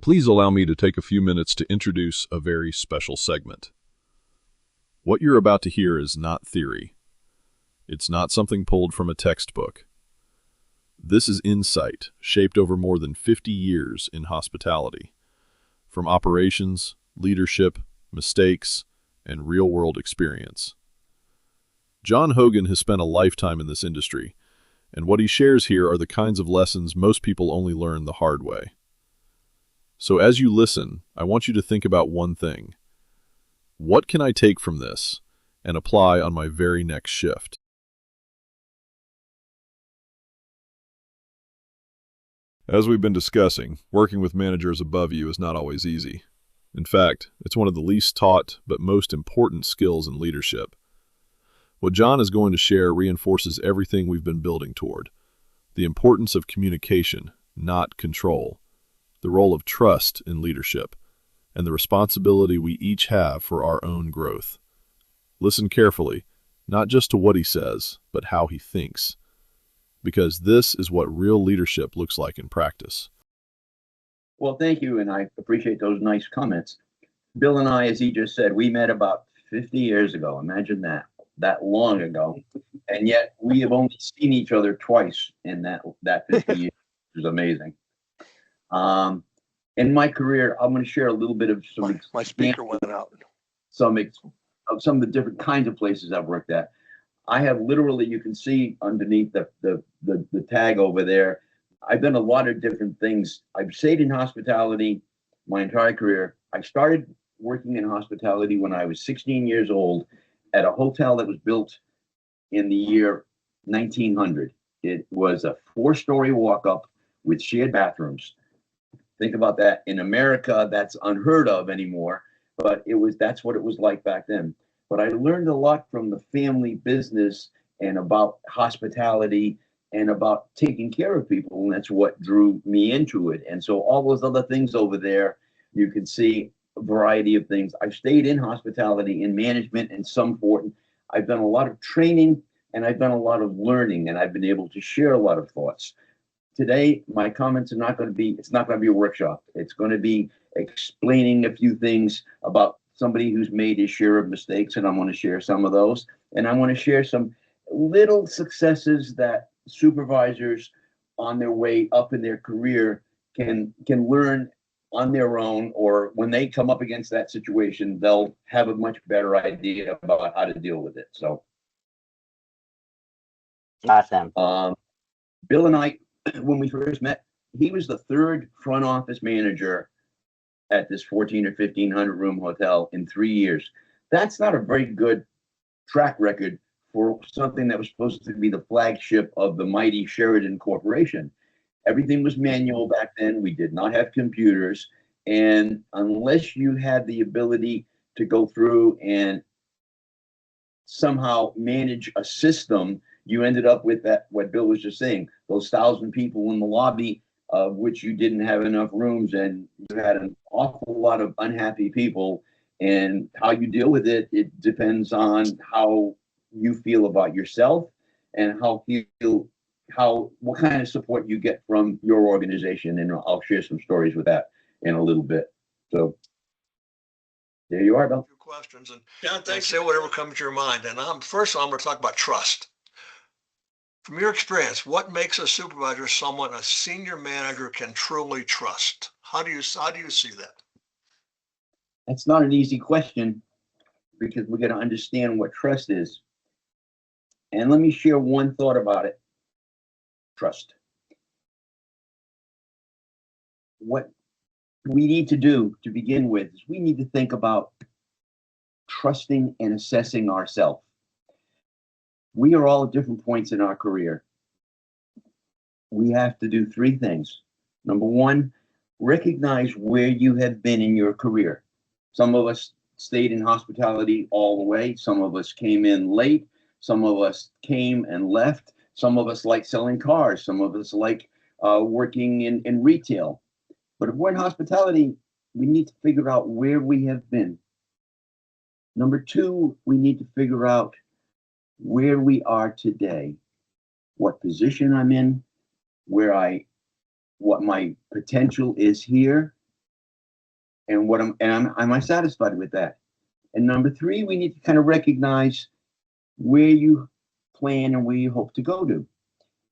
Please allow me to take a few minutes to introduce a very special segment. What you're about to hear is not theory. It's not something pulled from a textbook. This is insight shaped over more than 50 years in hospitality, from operations, leadership, mistakes, and real-world experience. John Hogan has spent a lifetime in this industry, and what he shares here are the kinds of lessons most people only learn the hard way. So as you listen, I want you to think about one thing. What can I take from this and apply on my very next shift? As we've been discussing, working with managers above you is not always easy. In fact, it's one of the least taught but most important skills in leadership. What John is going to share reinforces everything we've been building toward: the importance of communication, not control, the role of trust in leadership, and the responsibility we each have for our own growth. Listen carefully, not just to what he says, but how he thinks, because this is what real leadership looks like in practice. Well, thank you, and I appreciate those nice comments. Bill and I, as he just said, we met about 50 years ago. Imagine that long ago, and yet we have only seen each other twice in that 50 years, which is amazing. In my career, I'm going to share a little bit of my speaker went out. Some of the different kinds of places I've worked at. I have literally, you can see underneath the tag over there, I've done a lot of different things. I've stayed in hospitality my entire career. I started working in hospitality when I was 16 years old at a hotel that was built in the year 1900. It was a 4-story walk-up with shared bathrooms. Think about that. In America, that's unheard of anymore, but that's what it was like back then. But I learned a lot from the family business and about hospitality and about taking care of people, and that's what drew me into it. And so all those other things over there, you can see a variety of things. I've stayed in hospitality, in management in some form. I've done a lot of training, and I've done a lot of learning, and I've been able to share a lot of thoughts. Today, my comments are not going to be, it's not going to be a workshop. It's going to be explaining a few things about somebody who's made his share of mistakes, and I'm going to share some of those. And I want to share some little successes that supervisors on their way up in their career can learn on their own, or when they come up against that situation, they'll have a much better idea about how to deal with it. So, Awesome. Bill and I, when we first met, he was the third front office manager at this 14 or 1500 room hotel in 3 years. That's not a very good track record for something that was supposed to be the flagship of the mighty Sheridan Corporation. Everything was manual back then. We did not have computers. And unless you had the ability to go through and somehow manage a system, you ended up with that, what Bill was just saying, those 1,000 people in the lobby, of which you didn't have enough rooms, and you had an awful lot of unhappy people. And how you deal with it, it depends on how you feel about yourself and what kind of support you get from your organization. And I'll share some stories with that in a little bit. So there you are, Bill. Questions, and John, thanks. Say whatever comes to your mind. And first of all, I'm going to talk about trust. From your experience, what makes a supervisor someone a senior manager can truly trust? How do you see that? That's not an easy question, because we're going to understand what trust is. And let me share one thought about it. Trust. What we need to do to begin with is we need to think about trusting and assessing ourselves. We are all at different points in our career. We have to do 3 things. Number 1, recognize where you have been in your career. Some of us stayed in hospitality all the way. Some of us came in late. Some of us came and left. Some of us like selling cars. Some of us like working in retail. But if we're in hospitality, we need to figure out where we have been. Number 2, we need to figure out where we are today, what position I'm in, what my potential is here, And am I satisfied with that? And number three, we need to kind of recognize where you plan and where you hope to go to.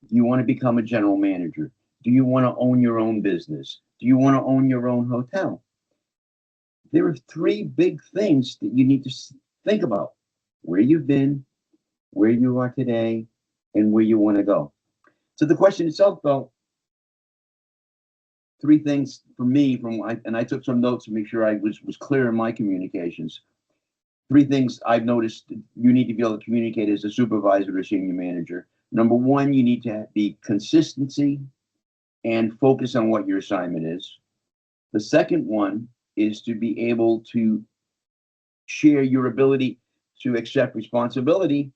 Do you want to become a general manager? Do you want to own your own business? Do you want to own your own hotel? There are three big things that you need to think about: where you've been, where you are today, and where you want to go. So the question itself, though, three things for me and I took some notes to make sure I was clear in my communications. Three things I've noticed you need to be able to communicate as a supervisor or senior manager. Number one, you need to be consistency and focus on what your assignment is. The second one is to be able to share your ability to accept responsibility.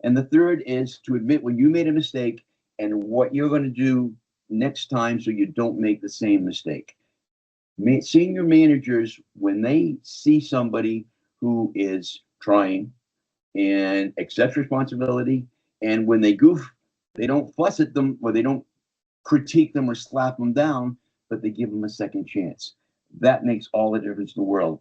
And the third is to admit when you made a mistake and what you're going to do next time so you don't make the same mistake. Senior managers, when they see somebody who is trying and accepts responsibility, and when they goof, they don't fuss at them or they don't critique them or slap them down, but they give them a second chance. That makes all the difference in the world.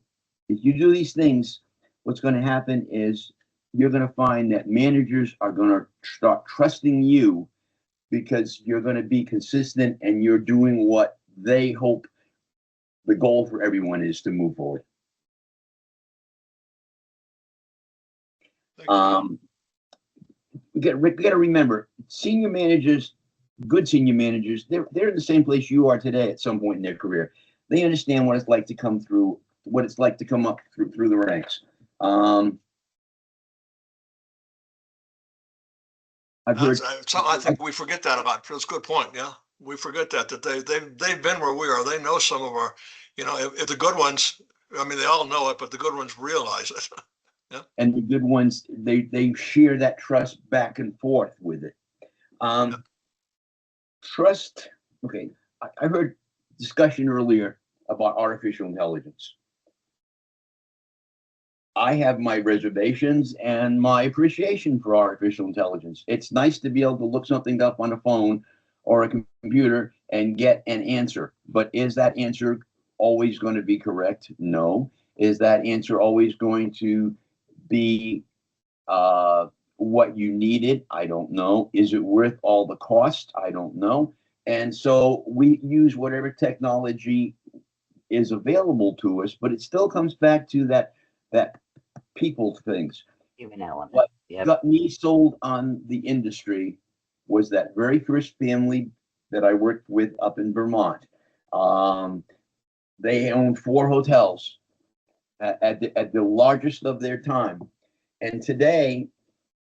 If you do these things, what's going to happen is you're going to find that managers are going to start trusting you because you're going to be consistent and you're doing what they hope the goal for everyone is to move forward. We got to remember, senior managers, good senior managers, they're in the same place you are today at some point in their career. They understand what it's like to come through, what it's like to come up through the ranks. I've heard. I think we forget that about. That's a good point. Yeah, we forget that they've been where we are. They know some of our, if the good ones. I mean, they all know it, but the good ones realize it. Yeah. And the good ones, they share that trust back and forth with it. Yeah. Trust. Okay, I heard discussion earlier about artificial intelligence. I have my reservations and my appreciation for artificial intelligence. It's nice to be able to look something up on a phone or a computer and get an answer. But is that answer always going to be correct? No. Is that answer always going to be what you needed? I don't know. Is it worth all the cost? I don't know. And so we use whatever technology is available to us, but it still comes back to that people things. Human element. What got me sold on the industry was that very first family that I worked with up in Vermont. They owned 4 hotels at the largest of their time. And today,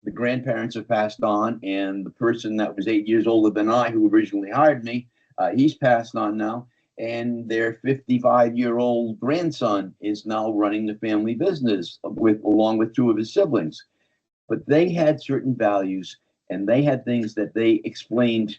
the grandparents have passed on, and the person that was 8 years older than I, who originally hired me, he's passed on now. And their 55-year-old grandson is now running the family business along with 2 of his siblings. But they had certain values, and they had things that they explained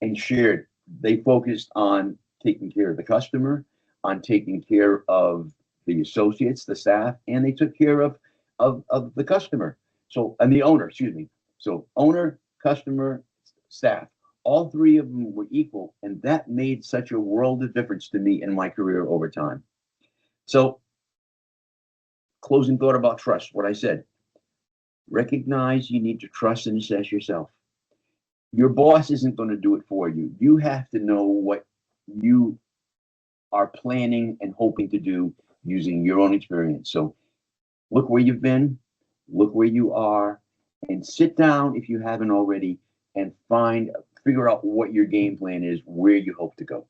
and shared. They focused on taking care of the customer, on taking care of the associates, the staff, and they took care of the customer. So, and the owner, excuse me. So owner, customer, staff. All 3 of them were equal, and that made such a world of difference to me in my career over time. So, closing thought about trust, what I said. Recognize you need to trust and assess yourself. Your boss isn't going to do it for you. You have to know what you are planning and hoping to do using your own experience. So, look where you've been, look where you are, and sit down if you haven't already and figure out what your game plan is, where you hope to go.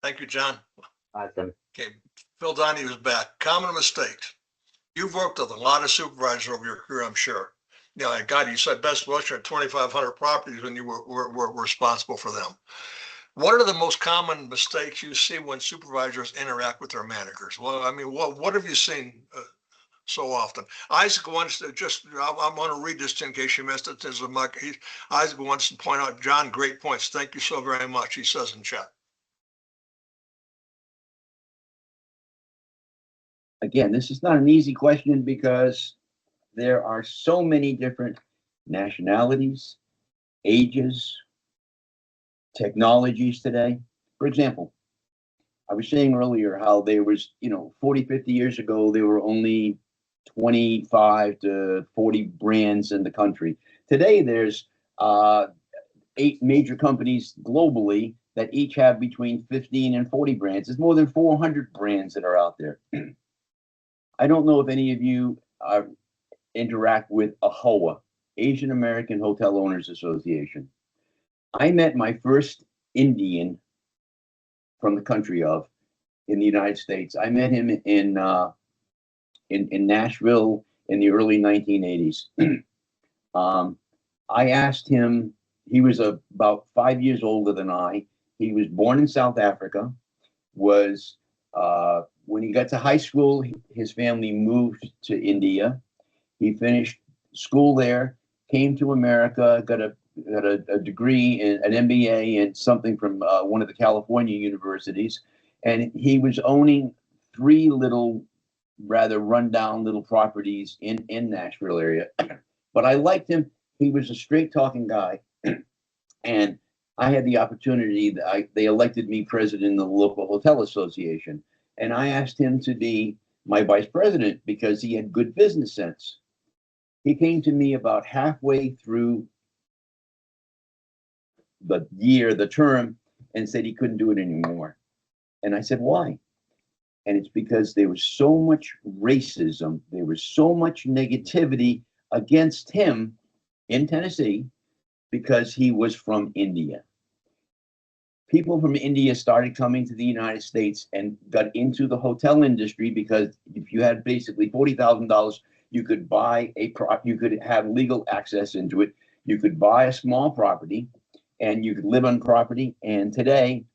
Thank you, John. Awesome. Okay, Phil Donahue is back. Common mistakes. You've worked with a lot of supervisors over your career, I'm sure. God, you said best Western at 2,500 properties when you were responsible for them. What are the most common mistakes you see when supervisors interact with their managers? Well, I mean, what have you seen so often? Isaac wants to I'm going to read this in case you missed it. Isaac wants to point out, John, great points. Thank you so very much, he says in chat. Again, this is not an easy question because there are so many different nationalities, ages, technologies today. For example, I was saying earlier how there was, 40, 50 years ago, there were only 25 to 40 brands in the country. Today, there's 8 major companies globally that each have between 15 and 40 brands. There's more than 400 brands that are out there. I don't know if any of you interact with AHOA, Asian American Hotel Owners Association. I met my first Indian from the country in the United States. I met him in Nashville in the early 1980s. I asked him, he was about 5 years older than I. He was born in South Africa, when he got to high school, his family moved to India. He finished school there, came to America, got a degree, an MBA in something from one of the California universities. And he was owning 3 little, rather rundown little properties in Nashville area. But I liked him. He was a straight talking guy. And I had the opportunity, they elected me president of the local hotel association. And I asked him to be my vice president because he had good business sense. He came to me about halfway through the term, and said he couldn't do it anymore. And I said, why? And it's because there was so much racism, there was so much negativity against him in Tennessee because he was from India. People from India started coming to the United States and got into the hotel industry because if you had basically $40,000, you could buy you could have legal access into it. You could buy a small property and you could live on property. And today,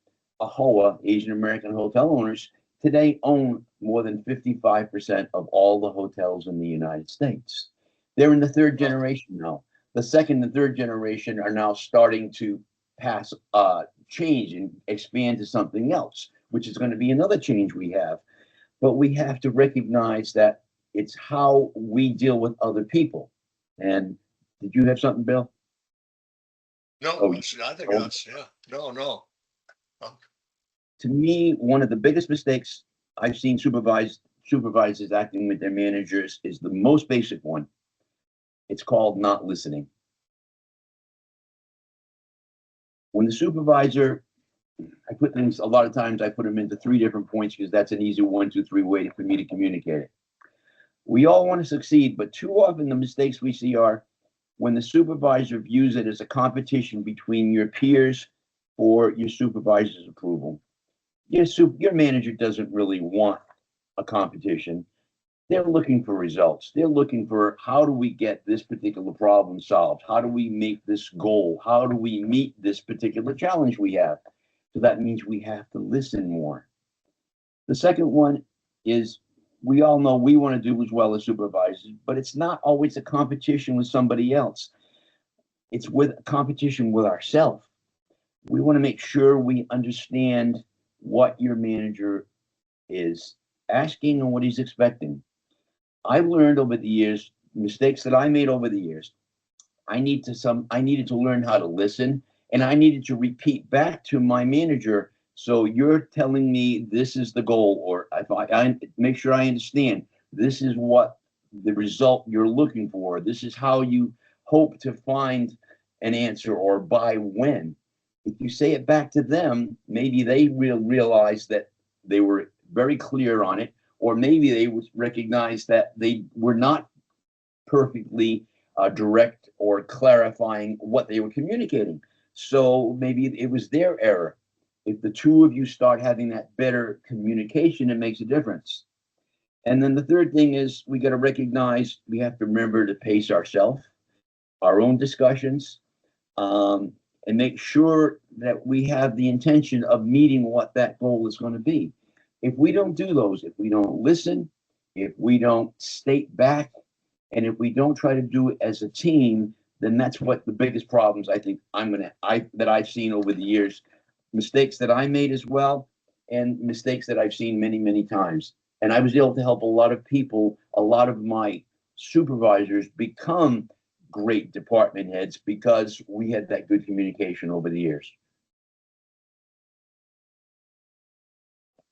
AHOA, Asian American Hotel Owners, today own more than 55% of all the hotels in the United States. They're in the 3rd generation now. The 2nd and 3rd generation are now starting to change and expand to something else, which is going to be another change we have. But we have to recognize that it's how we deal with other people. And did you have something, Bill? No, I think that's, yeah. No. To me, one of the biggest mistakes I've seen supervisors acting with their managers is the most basic one. It's called not listening. When the supervisor, I put things, a lot of times I put them into 3 different points because that's an easy 1, 2, 3 way for me to communicate it. We all want to succeed, but too often the mistakes we see are when the supervisor views it as a competition between your peers or your supervisor's approval. Your manager doesn't really want a competition. They're looking for results. They're looking for, how do we get this particular problem solved? How do we make this goal? How do we meet this particular challenge we have? So that means we have to listen more. The second one is, we all know we want to do as well as supervisors, but it's not always a competition with somebody else. It's with a competition with ourselves. We want to make sure we understand what your manager is asking and what he's expecting. I've learned over the years, mistakes that I made over the years. I needed to learn how to listen, and I needed to repeat back to my manager. So you're telling me this is the goal, or if I make sure I understand, this is what the result you're looking for. This is how you hope to find an answer, or by when. If you say it back to them, maybe they will realize that they were very clear on it, or maybe they would recognize that they were not perfectly direct or clarifying what they were communicating. So maybe it was their error. If the 2 of you start having that better communication, it makes a difference. And then the third thing is, we got to recognize, we have to remember to pace ourselves, our own discussions, and make sure that we have the intention of meeting what that goal is going to be. If we don't do those, if we don't listen, if we don't state back, and if we don't try to do it as a team, then that's what the biggest problems I think that I've seen over the years. Mistakes that I made as well, and mistakes that I've seen many, many times. And I was able to help a lot of people, a lot of my supervisors, become great department heads because we had that good communication over the years.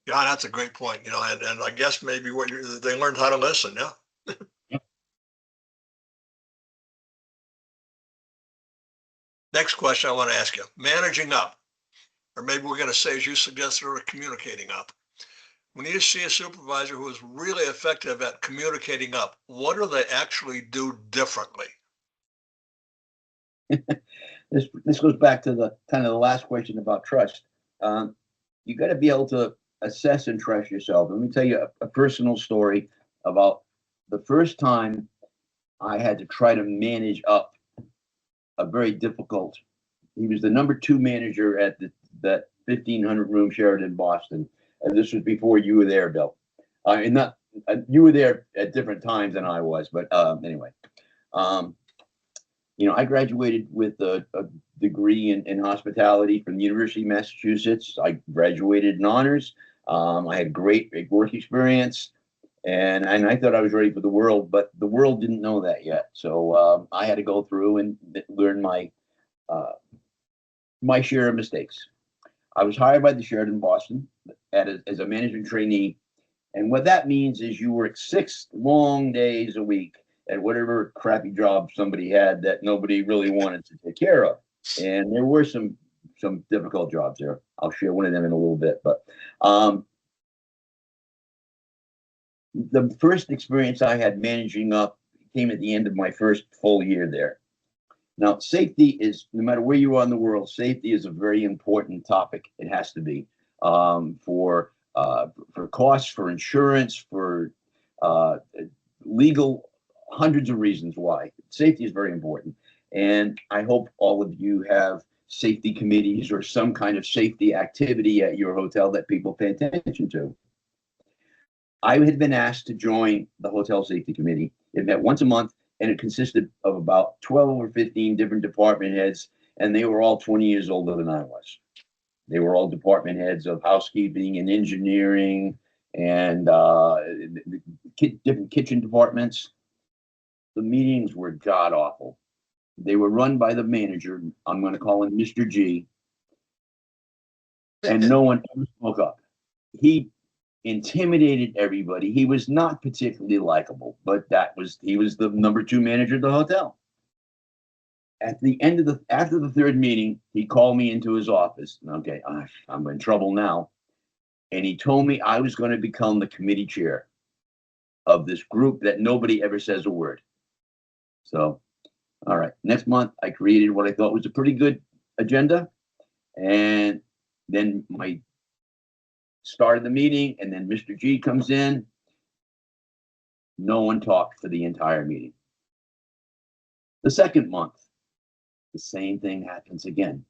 Yeah, that's a great point. And I guess maybe they learned how to listen. Yeah. Yep. Next question I want to ask you: managing up, or maybe we're going to say, as you suggested, or communicating up. When you see a supervisor who is really effective at communicating up, what do they actually do differently? This goes back to the kind of the last question about trust. You got to be able to assess and trust yourself. Let me tell you a personal story about the first time I had to try to manage up a very difficult. He was the number 2 manager at that 1,500 room Sheraton Boston, and this was before you were there, Bill. And not you were there at different times than I was, but anyway. I graduated with a degree in hospitality from the University of Massachusetts. I graduated in honors. I had great work experience, and I thought I was ready for the world, but the world didn't know that yet. So I had to go through and learn my share of mistakes. I was hired by the Sheraton Boston as a management trainee, and what that means is you work 6 long days a week at whatever crappy job somebody had that nobody really wanted to take care of. And there were some difficult jobs there. I'll share one of them in a little bit. But the first experience I had managing up came at the end of my first full year there. Now, safety is, no matter where you are in the world, safety is a very important topic. It has to be for costs, for insurance, for legal, hundreds of reasons why. Safety is very important. And I hope all of you have safety committees or some kind of safety activity at your hotel that people pay attention to. I had been asked to join the hotel safety committee. It met once a month, and it consisted of about 12 or 15 different department heads, and they were all 20 years older than I was. They were all department heads of housekeeping and engineering and different kitchen departments. The meetings were god awful. They were run by the manager. I'm going to call him Mr. G. And no one ever spoke up. He intimidated everybody. He was not particularly likable, but he was the number 2 manager of the hotel. At the end of after the 3rd meeting, he called me into his office. Okay, I'm in trouble now. And he told me I was going to become the committee chair of this group that nobody ever says a word. So, all right, next month I created what I thought was a pretty good agenda. And then my started the meeting, and then Mr. G comes in. No one talked for the entire meeting. The second month, the same thing happens again.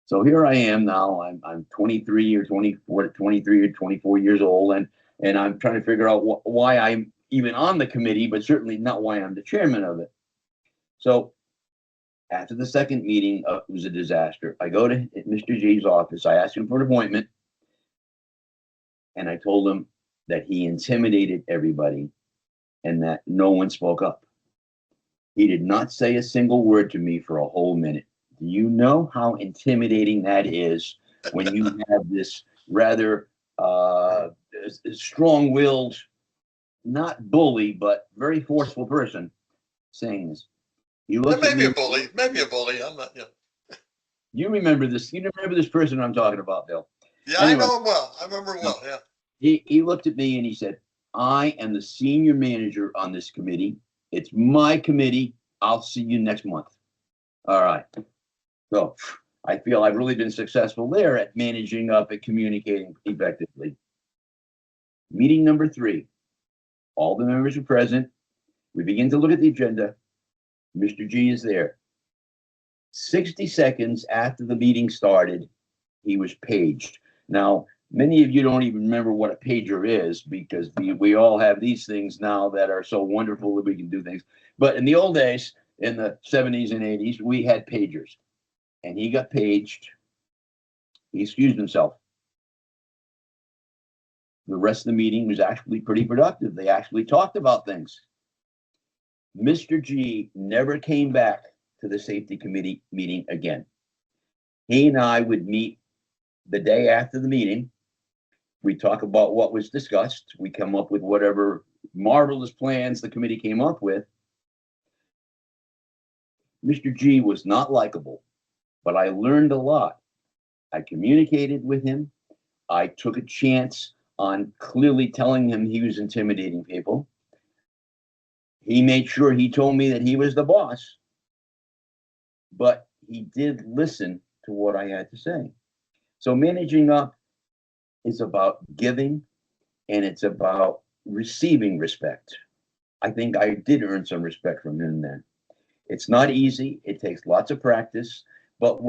So here I am now. I'm 23 or 24, 23 or 24 years old, and I'm trying to figure out why I'm even on the committee, but certainly not why I'm the chairman of it. So after the second meeting, it was a disaster. I go to Mr. G's office. I ask him for an appointment, and I told him that he intimidated everybody and that no one spoke up. He did not say a single word to me for a whole minute. Do you know how intimidating that is when you have this rather strong-willed, not bully, but very forceful person saying this? You look at Maybe me. a bully. Maybe a bully. I'm not. Yeah. You remember this? You remember this person I'm talking about, Bill? Yeah, Anyway, I know him well. I remember him well. Yeah. He looked at me and he said, "I am the senior manager on this committee. It's my committee. I'll see you next month." All right. So I feel I've really been successful there at managing up and communicating effectively. Meeting number 3. All the members are present. We begin to look at the agenda. Mr. G is there. 60 seconds after the meeting started, he was paged. Now, many of you don't even remember what a pager is because we all have these things now that are so wonderful that we can do things. But in the old days, in the 70s and 80s, we had pagers. And he got paged. He excused himself. The rest of the meeting was actually pretty productive. They actually talked about things. Mr. G never came back to the safety committee meeting again. He and I would meet the day after the meeting. We talk about what was discussed. We come up with whatever marvelous plans the committee came up with. Mr. G was not likable, but I learned a lot. I communicated with him. I took a chance on clearly telling him he was intimidating people. He made sure he told me that he was the boss, but he did listen to what I had to say. So managing up is about giving, and it's about receiving respect. I think I did earn some respect from him then. It's not easy. It takes lots of practice, but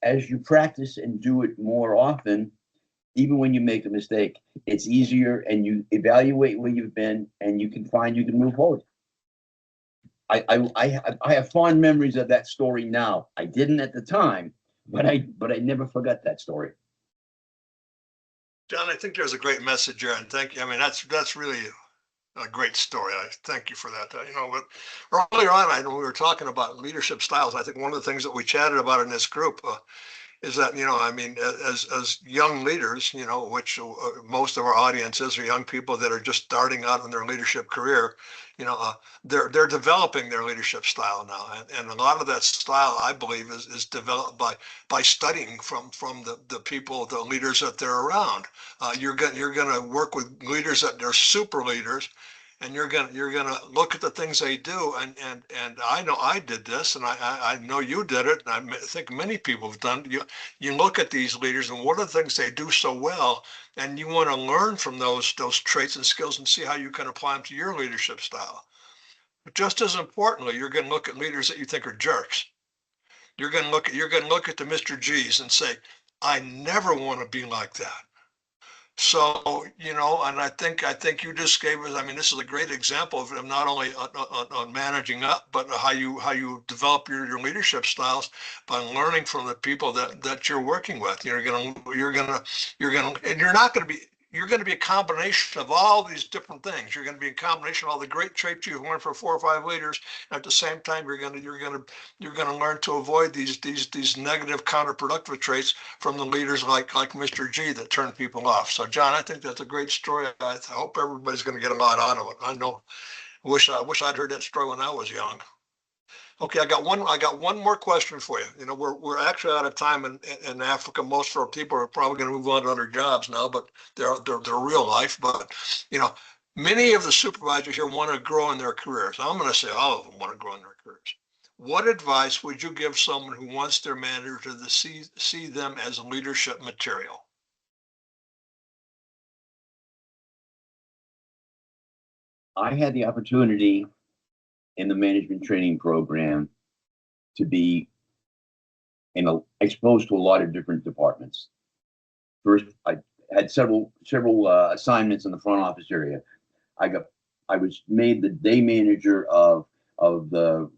as you practice and do it more often, even when you make a mistake, it's easier, and you evaluate where you've been, and you can find you can move forward. I have fond memories of that story now. I didn't at the time, but I never forgot that story. John, I think there's a great message here, and thank you. I mean, that's really a great story. I thank you for that. But earlier on, I know we were talking about leadership styles. I think one of the things that we chatted about in this group is that, I mean, as young leaders, which most of our audiences are young people that are just starting out in their leadership career, they're developing their leadership style now, and a lot of that style, I believe, is developed by studying from the people, the leaders that they're around. You're gonna work with leaders that they're super leaders, and you're gonna look at the things they do, and I know I did this, and I know you did it, and I think many people have done. You look at these leaders, and what are the things they do so well, and you want to learn from those traits and skills and see how you can apply them to your leadership style. But just as importantly, you're going to look at leaders that you think are jerks. You're going to look at the Mr. G's and say, I never want to be like that. So, and I think you just gave us, I mean, this is a great example of not only on managing up, but how you develop your leadership styles by learning from the people that you're working with. You're going to be a combination of all these different things. You're going to be a combination of all the great traits you've learned from 4 or 5 leaders. And at the same time, you're going to learn to avoid these negative counterproductive traits from the leaders like Mr. G that turn people off. So, John, I think that's a great story. I hope everybody's going to get a lot out of it. I know. I wish I'd heard that story when I was young. Okay, I got one more question for you. We're actually out of time in Africa. Most of our people are probably going to move on to other jobs now, but they're real life. But many of the supervisors here want to grow in their careers. I'm going to say all of them want to grow in their careers. What advice would you give someone who wants their manager to see them as leadership material? I had the opportunity in the management training program to be exposed to a lot of different departments. First, I had several assignments in the front office area. I was made the day manager of the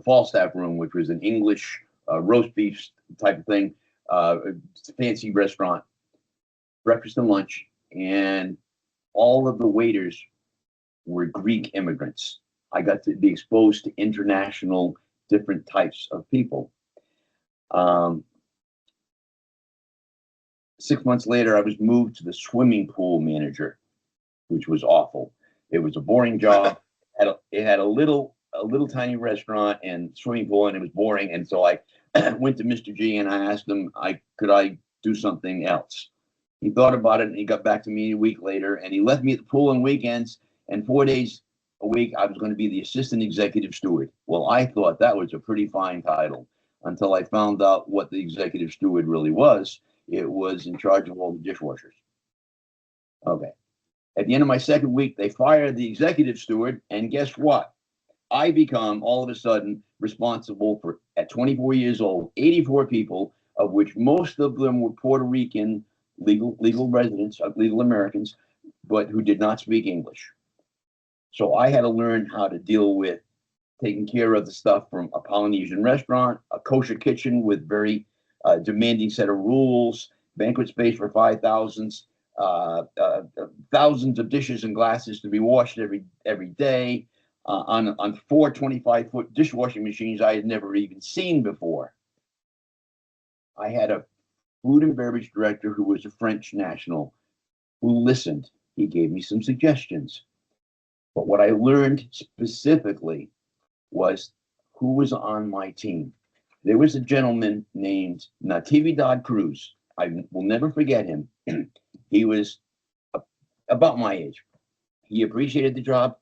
Falstaff room, which was an English roast beef type of thing, fancy restaurant, breakfast and lunch, and all of the waiters were Greek immigrants. I got to be exposed to international different types of people. 6 months later, I was moved to the swimming pool manager, which was awful. It was a boring job. It had a little tiny restaurant and swimming pool, and it was boring. And so I went to Mr. G and I asked him, could I do something else? He thought about it, and he got back to me a week later, and he left me at the pool on weekends, and 4 days a week I was going to be the assistant executive steward. Well, I thought that was a pretty fine title until I found out what the executive steward really was. It was in charge of all the dishwashers. Okay. At the end of my second week, they fired the executive steward, and guess what? I become all of a sudden responsible for, at 24 years old, 84 people, of which most of them were Puerto Rican legal residents, legal Americans, but who did not speak English. So I had to learn how to deal with taking care of the stuff from a Polynesian restaurant, a kosher kitchen with very demanding set of rules, banquet space for 5,000, thousands of dishes and glasses to be washed every day, on 4 25-foot dishwashing machines I had never even seen before. I had a food and beverage director who was a French national who listened. He gave me some suggestions. But what I learned specifically was who was on my team. There was a gentleman named Natividad Cruz. I will never forget him. He was about my age. He appreciated the job.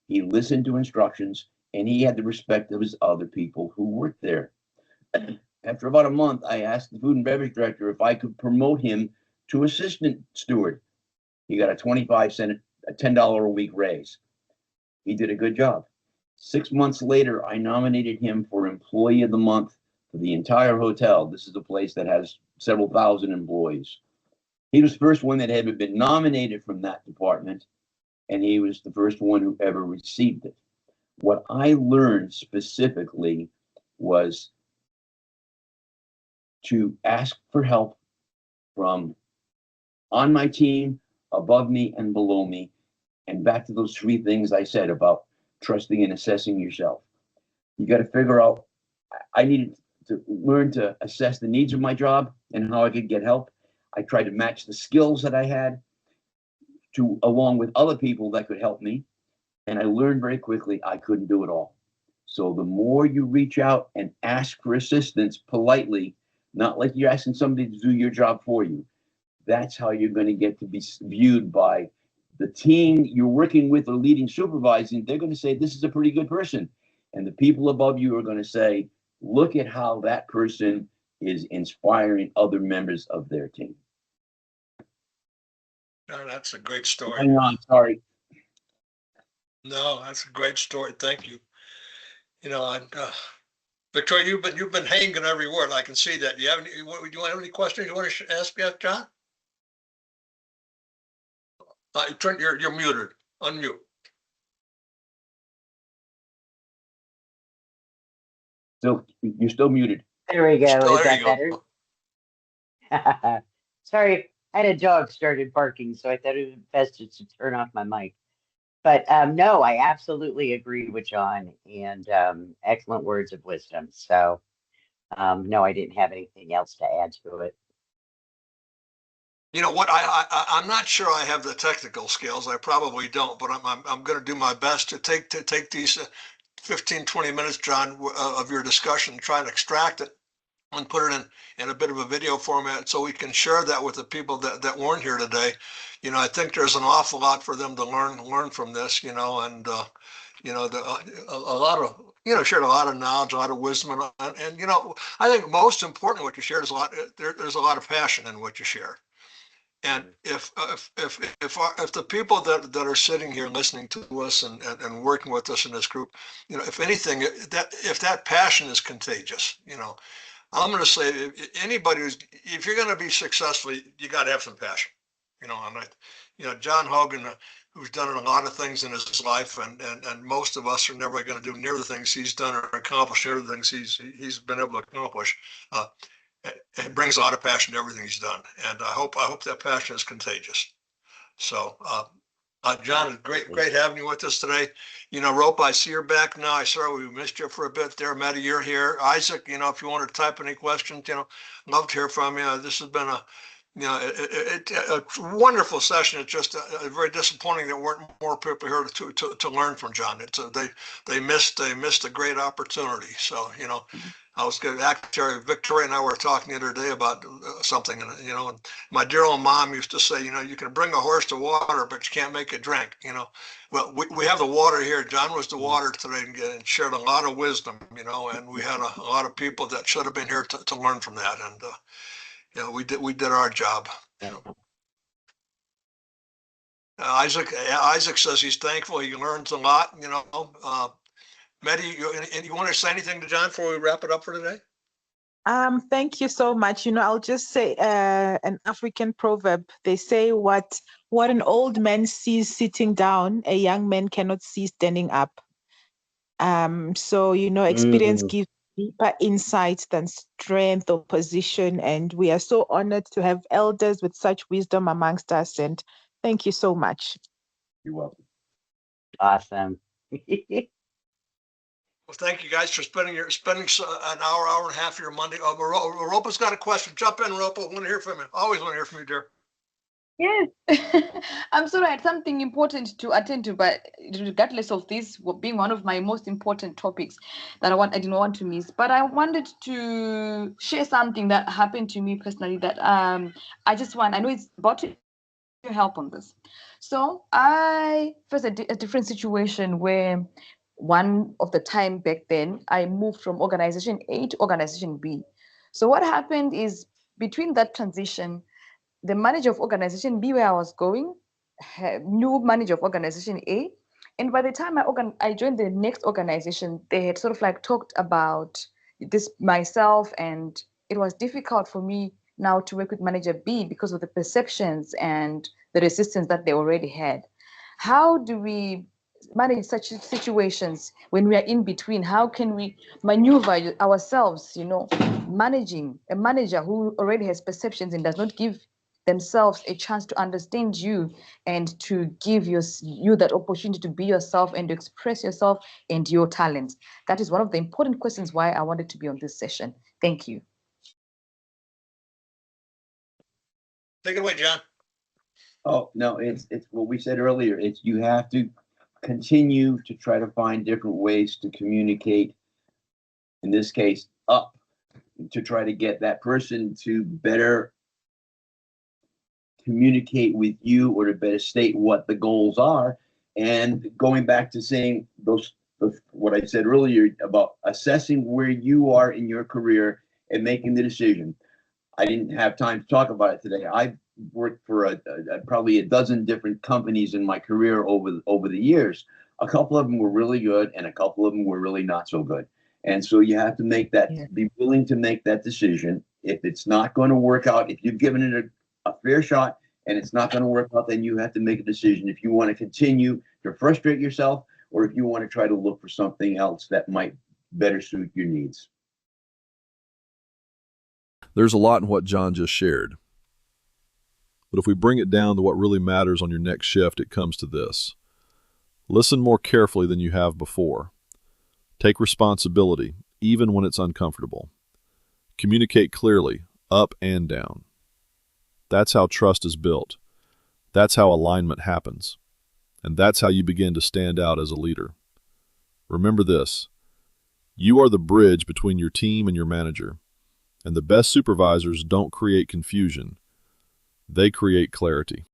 He listened to instructions, and he had the respect of his other people who worked there. After about a month, I asked the food and beverage director if I could promote him to assistant steward. He got a 25-cent, a $10 a week raise. He did a good job. 6 months later, I nominated him for Employee of the Month for the entire hotel. This is a place that has several thousand employees. He was the first one that had been nominated from that department, and he was the first one who ever received it. What I learned specifically was to ask for help from on my team, above me, and below me. And back to those three things I said about trusting and assessing yourself. You got to figure out, I needed to learn to assess the needs of my job and how I could get help. I tried to match the skills that I had to along with other people that could help me. And I learned very quickly I couldn't do it all. So the more you reach out and ask for assistance politely, not like you're asking somebody to do your job for you, that's how you're going to get to be viewed by the team you're working with or leading supervising. They're going to say, this is a pretty good person. And the people above you are going to say, look at how that person is inspiring other members of their team. No, that's a great story. Hang on, sorry. No, that's a great story. Thank you. You know, Victoria, you've been hanging every word. I can see that. Do you have any questions you want to ask yet, John? You're muted. Unmute. So you're still muted. There we go. Still, Is there that you go. better? Sorry, I had a dog started barking, so I thought it was best just to turn off my mic. But no, I absolutely agree with John, and excellent words of wisdom. So no, I didn't have anything else to add to it. You know what? I'm not sure I have the technical skills. I probably don't, but I'm going to do my best to take these 15, 20 minutes, John, of your discussion, and try and extract it and put it in a bit of a video format so we can share that with the people that weren't here today. You know, I think there's an awful lot for them to learn from this, you know, and you know, a lot of, you know, shared a lot of knowledge, a lot of wisdom, and you know, I think most importantly, what you shared is there's a lot of passion in what you share. And if the people that are sitting here listening to us and working with us in this group, you know, if anything, if that passion is contagious, you know, I'm going to say anybody if you're going to be successful, you got to have some passion, you know. And you know, John Hogan, who's done a lot of things in his life, and most of us are never going to do near the things he's done or accomplish near the things he's been able to accomplish. It brings a lot of passion to everything he's done, and I hope that passion is contagious. So, John, it's great having you with us today. You know, Rope, I see you're back now. I saw we missed you for a bit there. Matty, you're here. Isaac, you know, if you want to type any questions, you know, love to hear from you. This has been a wonderful session. It's just very disappointing that weren't more people here to learn from John. They missed a great opportunity. So, you know, I was going to actually, Victoria and I were talking the other day about something, and you know, and my dear old mom used to say, you know, you can bring a horse to water, but you can't make it drink. You know, well, we have the water here. John was the water today and shared a lot of wisdom. You know, and we had a lot of people that should have been here to learn from that, and you know, we did our job. You know. Isaac says he's thankful. He learns a lot. You know. Maddie, you want to say anything to John before we wrap it up for today? Thank you so much. You know, I'll just say an African proverb. They say what an old man sees sitting down, a young man cannot see standing up. So, you know, experience gives deeper insight than strength or position. And we are so honored to have elders with such wisdom amongst us. And thank you so much. You're welcome. Awesome. Well, thank you guys for spending an hour and a half of your Monday. Ropa's got a question. Jump in, Ropa. Want to hear from you. Always want to hear from you, dear. Yes. I'm sorry, I had something important to attend to, but regardless of this being one of my most important topics that I didn't want to miss. But I wanted to share something that happened to me personally that I know it's about to help on this. So I faced a different situation where one of the time back then I moved from organization A to organization B. So what happened is between that transition, the manager of organization B, where I was going, new manager of organization A. And by the time I joined the next organization, they had sort of like talked about this myself, and it was difficult for me now to work with manager B because of the perceptions and the resistance that they already had. How do we manage such situations when we are in between? How can we maneuver ourselves, managing a manager who already has perceptions and does not give themselves a chance to understand you and to give you that opportunity to be yourself and to express yourself and your talents? That is one of the important questions why I wanted to be on this session. Thank you. Take it away, John. Oh, no, it's what we said earlier. It's you have to continue to try to find different ways to communicate, in this case, up, to try to get that person to better communicate with you or to better state what the goals are. And going back to saying what I said earlier about assessing where you are in your career and making the decision. I didn't have time to talk about it today. I've worked for probably a dozen different companies in my career over the years. A couple of them were really good, and a couple of them were really not so good. And so you have to be willing to make that decision. If it's not going to work out, if you've given it a fair shot and it's not going to work out, then you have to make a decision if you want to continue to frustrate yourself or if you want to try to look for something else that might better suit your needs. There's a lot in what John just shared. But if we bring it down to what really matters on your next shift, it comes to this. Listen more carefully than you have before. Take responsibility, even when it's uncomfortable. Communicate clearly, up and down. That's how trust is built. That's how alignment happens. And that's how you begin to stand out as a leader. Remember this. You are the bridge between your team and your manager. And the best supervisors don't create confusion. They create clarity.